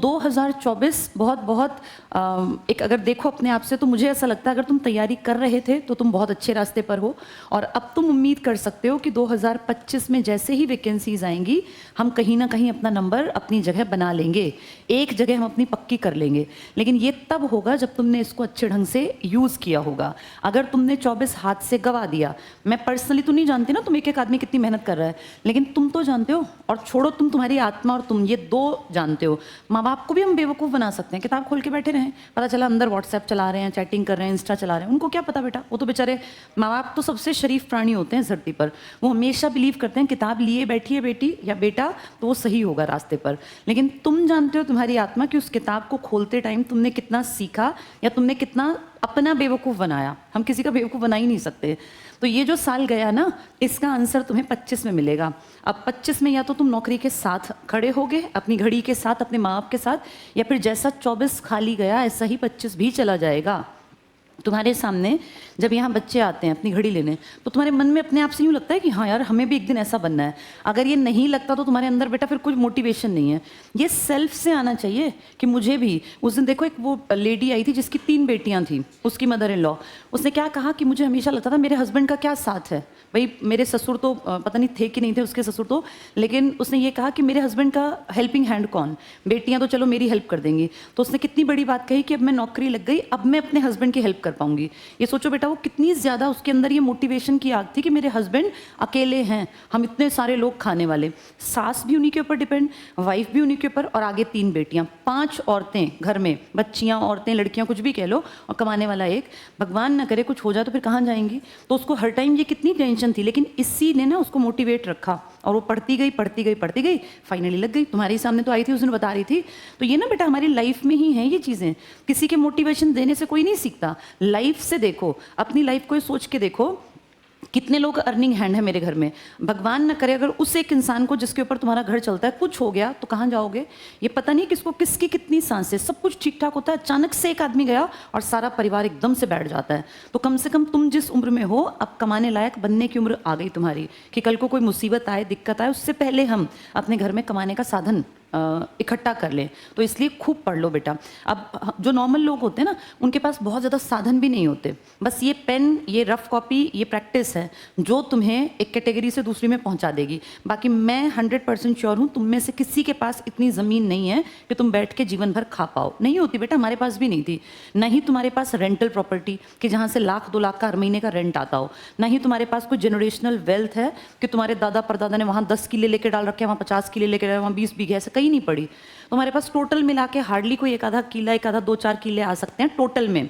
2024 बहुत बहुत एक अगर देखो अपने आप से तो मुझे ऐसा लगता है अगर तुम तैयारी कर रहे थे तो तुम बहुत अच्छे रास्ते पर हो और अब तुम उम्मीद कर सकते हो कि 2025 में जैसे ही वैकेंसीज आएंगी हम कहीं ना कहीं अपना नंबर अपनी जगह बना लेंगे, एक जगह हम अपनी पक्की कर लेंगे। लेकिन ये तब होगा जब तुमने इसको अच्छे ढंग से यूज़ किया होगा। अगर तुमने 24 हाथ से गवा दिया, मैं पर्सनली तो नहीं जानती ना तुम एक एक आदमी कितनी मेहनत कर रहा है, लेकिन तुम तो जानते हो और छोड़ो तुम, तुम्हारी आत्मा और तुम ये दो जानते हो। माँ बाप को भी हम बेवकूफ़ बना सकते हैं, किताब खोल के बैठे रहें, पता चला अंदर व्हाट्सएप चला रहे हैं, चैटिंग कर रहे हैं, इंस्टा चला रहे हैं, उनको क्या पता बेटा। वो तो बेचारे माँ बाप तो सबसे शरीफ प्राणी होते हैं धरती पर, वो हमेशा बिलीव करते हैं किताब लिए बैठी है बेटी या बेटा तो वो सही होगा रास्ते पर। लेकिन तुम जानते हो तुम्हारी आत्मा कि उस किताब को खोलते टाइम तुमने कितना सीखा या तुमने कितना अपना बेवकूफ़ बनाया। हम किसी का बेवकूफ़ बना ही नहीं सकते। तो ये जो साल गया ना, इसका आंसर तुम्हें 25 में मिलेगा। अब 25 में या तो तुम नौकरी के साथ खड़े होगे, अपनी घड़ी के साथ, अपने माँ बाप के साथ, या फिर जैसा 24 खाली गया ऐसा ही 25 भी चला जाएगा। तुम्हारे सामने जब यहाँ बच्चे आते हैं अपनी घड़ी लेने तो तुम्हारे मन में अपने आप से यूँ लगता है कि हाँ यार हमें भी एक दिन ऐसा बनना है। अगर ये नहीं लगता तो तुम्हारे अंदर बेटा फिर कुछ मोटिवेशन नहीं है। ये सेल्फ से आना चाहिए कि मुझे भी। उस दिन देखो एक वो लेडी आई थी जिसकी 3 बेटियाँ थी, उसकी मदर इन लॉ, उसने क्या कहा कि मुझे हमेशा लगता था मेरे हस्बैंड का क्या साथ है। भाई मेरे ससुर तो पता नहीं थे कि नहीं थे उसके ससुर तो, लेकिन उसने ये कहा कि मेरे हस्बैंड का हेल्पिंग हैंड कौन, बेटियां तो चलो मेरी हेल्प कर देंगी। तो उसने कितनी बड़ी बात कही कि अब मैं नौकरी लग गई, अब मैं अपने हस्बैंड की हेल्प कर पाऊंगी। ये सोचो बेटा वो कितनी ज़्यादा उसके अंदर ये मोटिवेशन की आग थी कि मेरे हस्बैंड अकेले हैं, हम इतने सारे लोग खाने वाले, सास भी उन्हीं के ऊपर डिपेंड, वाइफ भी उन्हीं के ऊपर, और आगे 3 बेटियाँ, 5 औरतें घर में, बच्चियाँ औरतें लड़कियाँ कुछ भी कह लो, और कमाने वाला एक। भगवान ना करे कुछ हो जाए तो फिर कहाँ जाएंगी। तो उसको हर टाइम ये कितनी टेंशन थी, लेकिन इसी ने ना उसको मोटिवेट रखा और वो पढ़ती गई पढ़ती गई पढ़ती गई, फाइनली लग गई। तुम्हारे सामने तो आई थी उस दिन बता रही थी। तो ये ना बेटा हमारी लाइफ में ही है ये चीज़ें, किसी के मोटिवेशन देने से कोई नहीं सीखता। लाइफ से देखो, अपनी लाइफ को सोच के देखो कितने लोग अर्निंग हैंड है मेरे घर में। भगवान न करे अगर उस एक इंसान को जिसके ऊपर तुम्हारा घर चलता है कुछ हो गया तो कहाँ जाओगे। ये पता नहीं किसको किसकी कितनी सांसें, सब कुछ ठीक ठाक होता है, अचानक से एक आदमी गया और सारा परिवार एकदम से बैठ जाता है। तो कम से कम तुम जिस उम्र में हो अब कमाने लायक बनने की उम्र आ गई तुम्हारी, कि कल को कोई मुसीबत आए, दिक्कत आए, उससे पहले हम अपने घर में कमाने का साधन इकट्ठा कर लें। तो इसलिए खूब पढ़ लो बेटा। अब जो नॉर्मल लोग होते हैं ना उनके पास बहुत ज़्यादा साधन भी नहीं होते, बस ये पेन, ये रफ कॉपी, ये प्रैक्टिस है जो तुम्हें एक कैटेगरी से दूसरी में पहुंचा देगी। बाकी मैं 100% श्योर हूँ तुम में से किसी के पास इतनी ज़मीन नहीं है कि तुम बैठ के जीवन भर खा पाओ। नहीं होती बेटा, हमारे पास भी नहीं थी। न ही तुम्हारे पास रेंटल प्रॉपर्टी कि जहाँ से 1 लाख 2 लाख का हर महीने का रेंट आता हो, ना ही तुम्हारे पास कोई जनरेशनल वेल्थ है कि तुम्हारे दादा परदादा ने वहाँ 10 किले लेके डाल रखे हैं, वहाँ 50 किले लेके डाले, वहाँ 20 बीघे, ऐसे कहीं नहीं पड़ी। तुम्हारे पास टोटल मिला के हार्डली कोई 1 आधा किला, 1 आधा 2 4 किले आ सकते हैं टोटल में,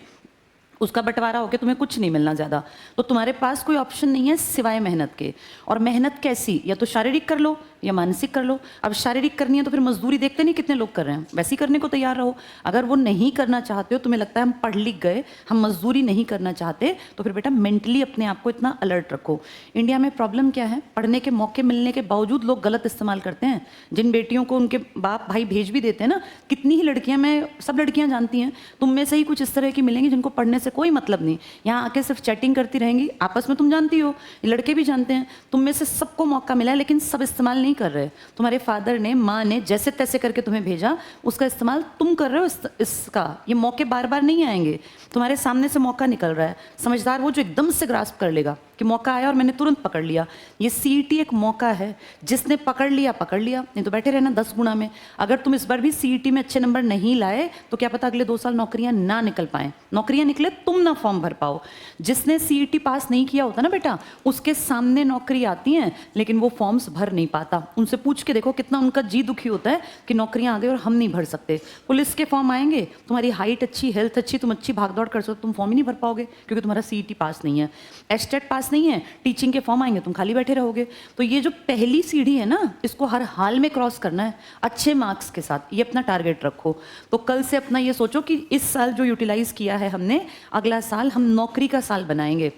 उसका बंटवारा होकर तुम्हें कुछ नहीं मिलना ज़्यादा। तो तुम्हारे पास कोई ऑप्शन नहीं है सिवाय मेहनत के। और मेहनत कैसी, या तो शारीरिक कर लो या मानसिक कर लो। अब शारीरिक करनी है तो फिर मजदूरी देखते नहीं कितने लोग कर रहे हैं, वैसे ही करने को तैयार रहो। अगर वो नहीं करना चाहते हो, तुम्हें लगता है हम पढ़ लिख गए, हम मजदूरी नहीं करना चाहते, तो फिर बेटा मेंटली अपने आप को इतना अलर्ट रखो। इंडिया में प्रॉब्लम क्या है, पढ़ने के मौके मिलने के बावजूद लोग गलत इस्तेमाल करते हैं। जिन बेटियों को उनके बाप भाई भेज भी देते हैं ना, कितनी ही लड़कियां, मैं सब लड़कियां जानती हैं, तुम में से ही कुछ इस तरह की मिलेंगी जिनको पढ़ने से कोई मतलब नहीं, यहाँ आके सिर्फ चैटिंग करती रहेंगी आपस में। तुम जानती हो, लड़के भी जानते हैं, तुम में से सबको मौका मिला है लेकिन सब इस्तेमाल नहीं कर रहे। तुम्हारे फादर ने, माँ ने जैसे तैसे करके तुम्हें भेजा, उसका इस्तेमाल तुम कर रहे हो। इसका ये मौके बार बार नहीं आएंगे, तुम्हारे सामने से मौका निकल रहा है। समझदार वो जो एकदम से ग्रास्प कर लेगा कि मौका आया और मैंने तुरंत पकड़ लिया। ये सीईटी एक मौका है, जिसने पकड़ लिया पकड़ लिया, नहीं तो बैठे रहना 10 गुना में। अगर तुम इस बार भी सीईटी में अच्छे नंबर नहीं लाए तो क्या पता अगले 2 साल नौकरियां ना निकल पाएं, नौकरियां निकले तुम ना फॉर्म भर पाओ। जिसने सीईटी पास नहीं किया होता ना बेटा, उसके सामने नौकरी आती हैं लेकिन वो फॉर्म्स भर नहीं पाता। उनसे पूछ के देखो कितना उनका जी दुखी होता है कि नौकरियां आ गई और हम नहीं भर सकते। पुलिस के फॉर्म आएंगे, तुम्हारी हाइट अच्छी, हेल्थ अच्छी, तुम अच्छी भाग दौड़ कर सकते, तुम फॉर्म ही नहीं भर पाओगे क्योंकि तुम्हारा सीईटी पास नहीं है, एस्टेट पास नहीं है। टीचिंग के फॉर्म आएंगे, तुम खाली बैठे रहोगे। तो ये जो पहली सीढ़ी है ना, इसको हर हाल में क्रॉस करना है अच्छे मार्क्स के साथ। ये अपना टारगेट रखो। तो कल से अपना ये सोचो कि इस साल जो यूटिलाइज किया है हमने, अगला साल हम नौकरी का साल बनाएंगे।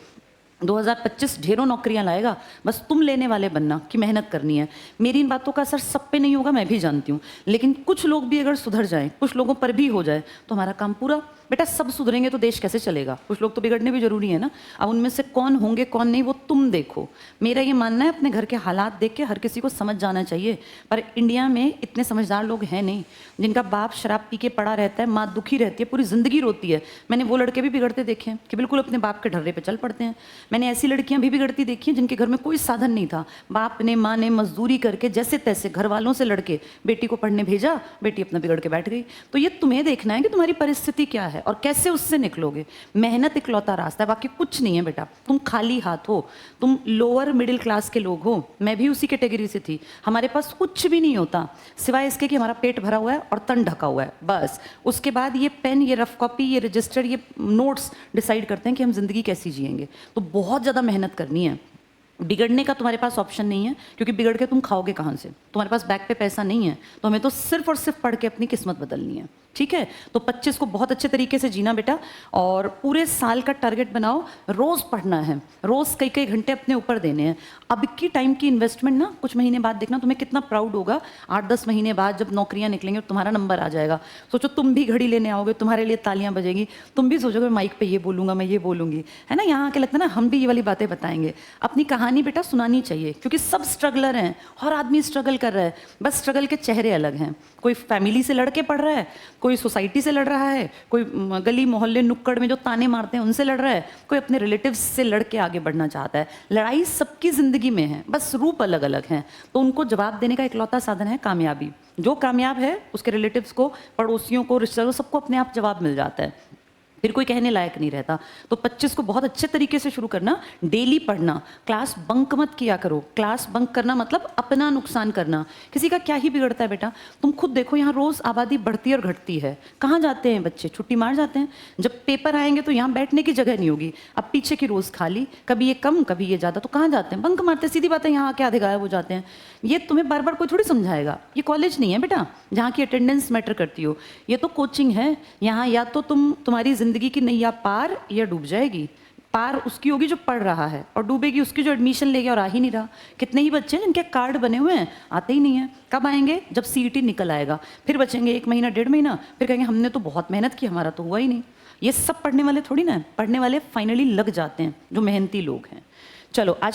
2025 ढेरों नौकरियां लाएगा, बस तुम लेने वाले बनना कि मेहनत करनी है। मेरी इन बातों का असर सब पे नहीं होगा, मैं भी जानती हूँ, लेकिन कुछ लोग भी अगर सुधर जाएं, कुछ लोगों पर भी हो जाए तो हमारा काम पूरा। बेटा सब सुधरेंगे तो देश कैसे चलेगा? कुछ लोग तो बिगड़ने भी जरूरी है ना। अब उनमें से कौन होंगे कौन नहीं वो तुम देखो। मेरा ये मानना है अपने घर के हालात देख के हर किसी को समझ जाना चाहिए, पर इंडिया में इतने समझदार लोग हैं नहीं। जिनका बाप शराब पी के पड़ा रहता है, माँ दुखी रहती है, पूरी जिंदगी रोती है। मैंने वो लड़के भी बिगड़ते देखे हैं कि बिल्कुल अपने बाप के ढर्रे पे चल पड़ते हैं। मैंने ऐसी लड़कियां भी बिगड़ती देखी हैं जिनके घर में कोई साधन नहीं था, बाप ने माँ ने मजदूरी करके जैसे तैसे घर वालों से लड़के बेटी को पढ़ने भेजा, बेटी अपना बिगड़ के बैठ गई। तो ये तुम्हें देखना है कि तुम्हारी परिस्थिति क्या है और कैसे उससे निकलोगे। मेहनत इकलौता रास्ता है, बाकी कुछ नहीं है बेटा। तुम खाली हाथ हो, तुम लोअर मिडिल क्लास के लोग हो, मैं भी उसी कैटेगरी से थी। हमारे पास कुछ भी नहीं होता सिवाय इसके कि हमारा पेट भरा हुआ है और तन ढका हुआ है, बस। उसके बाद ये पेन, ये रफ कॉपी, ये रजिस्टर, ये नोट्स डिसाइड करते हैं कि हम जिंदगी कैसी जिएंगे। तो बहुत ज़्यादा मेहनत करनी है। बिगड़ने का तुम्हारे पास ऑप्शन नहीं है, क्योंकि बिगड़ के तुम खाओगे कहाँ से? तुम्हारे पास बैग पे पैसा नहीं है, तो हमें तो सिर्फ और सिर्फ पढ़ के अपनी किस्मत बदलनी है। ठीक है, तो 25 को बहुत अच्छे तरीके से जीना बेटा, और पूरे साल का टारगेट बनाओ। रोज पढ़ना है, रोज कई कई घंटे अपने ऊपर देने हैं। अब की टाइम की इन्वेस्टमेंट ना कुछ महीने बाद देखना तुम्हें कितना प्राउड होगा। 8-10 महीने बाद जब नौकरियां निकलेंगे और तुम्हारा नंबर आ जाएगा, सोचो तुम भी घड़ी लेने आओगे, तुम्हारे लिए तालियां बजेगी, तुम भी सोचोगे माइक पे ये बोलूंगा, मैं ये बोलूंगी, है ना। यहाँ आके लगता है ना हम भी ये वाली बातें बताएंगे। अपनी कहानी बेटा सुनानी चाहिए, क्योंकि सब स्ट्रगलर हैं, हर आदमी स्ट्रगल कर रहा है, बस स्ट्रगल के चेहरे अलग हैं। कोई फैमिली से लड़के पढ़ रहा है, कोई सोसाइटी से लड़ रहा है, कोई गली मोहल्ले नुक्कड़ में जो ताने मारते हैं उनसे लड़ रहा है, कोई अपने रिलेटिव्स से लड़ के आगे बढ़ना चाहता है। लड़ाई सबकी जिंदगी में है, बस रूप अलग अलग हैं। तो उनको जवाब देने का इकलौता साधन है कामयाबी। जो कामयाब है उसके रिलेटिव्स को, पड़ोसियों को, रिश्तेदारों, सबको अपने आप जवाब मिल जाता है, फिर कोई कहने लायक नहीं रहता। तो 25 को बहुत अच्छे तरीके से शुरू करना। डेली पढ़ना, क्लास बंक मत किया करो। क्लास बंक करना मतलब अपना नुकसान करना। किसी का क्या ही बिगड़ता है बेटा, तुम खुद देखो, यहाँ रोज आबादी बढ़ती और घटती है। कहाँ जाते हैं बच्चे? छुट्टी मार जाते हैं। जब पेपर आएंगे तो यहाँ बैठने की जगह नहीं होगी। अब पीछे की रोज खाली, कभी ये कम कभी ये ज्यादा, तो कहाँ जाते हैं? बंक मारते, सीधी बात है, यहाँ आके आधे गायब हो जाते हैं। ये तुम्हें बार बार कोई थोड़ी समझाएगा। ये कॉलेज नहीं है बेटा जहाँ की अटेंडेंस मैटर करती हो, ये तो कोचिंग है। यहाँ या तो तुम्हारी जिंदगी की नैया पार या डूब जाएगी। पार उसकी होगी जो पढ़ रहा है, और डूबेगी उसकी जो एडमिशन ले गया और आ ही नहीं रहा। कितने ही बच्चे हैं जिनके कार्ड बने हुए हैं, आते ही नहीं है। कब आएंगे? जब सीईटी निकल आएगा, फिर बचेंगे 1 महीना 1.5 महीना, फिर कहेंगे हमने तो बहुत मेहनत की, हमारा तो हुआ ही नहीं। ये सब पढ़ने वाले थोड़ी ना है, पढ़ने वाले फाइनली लग जाते हैं जो मेहनती लोग हैं। चलो आज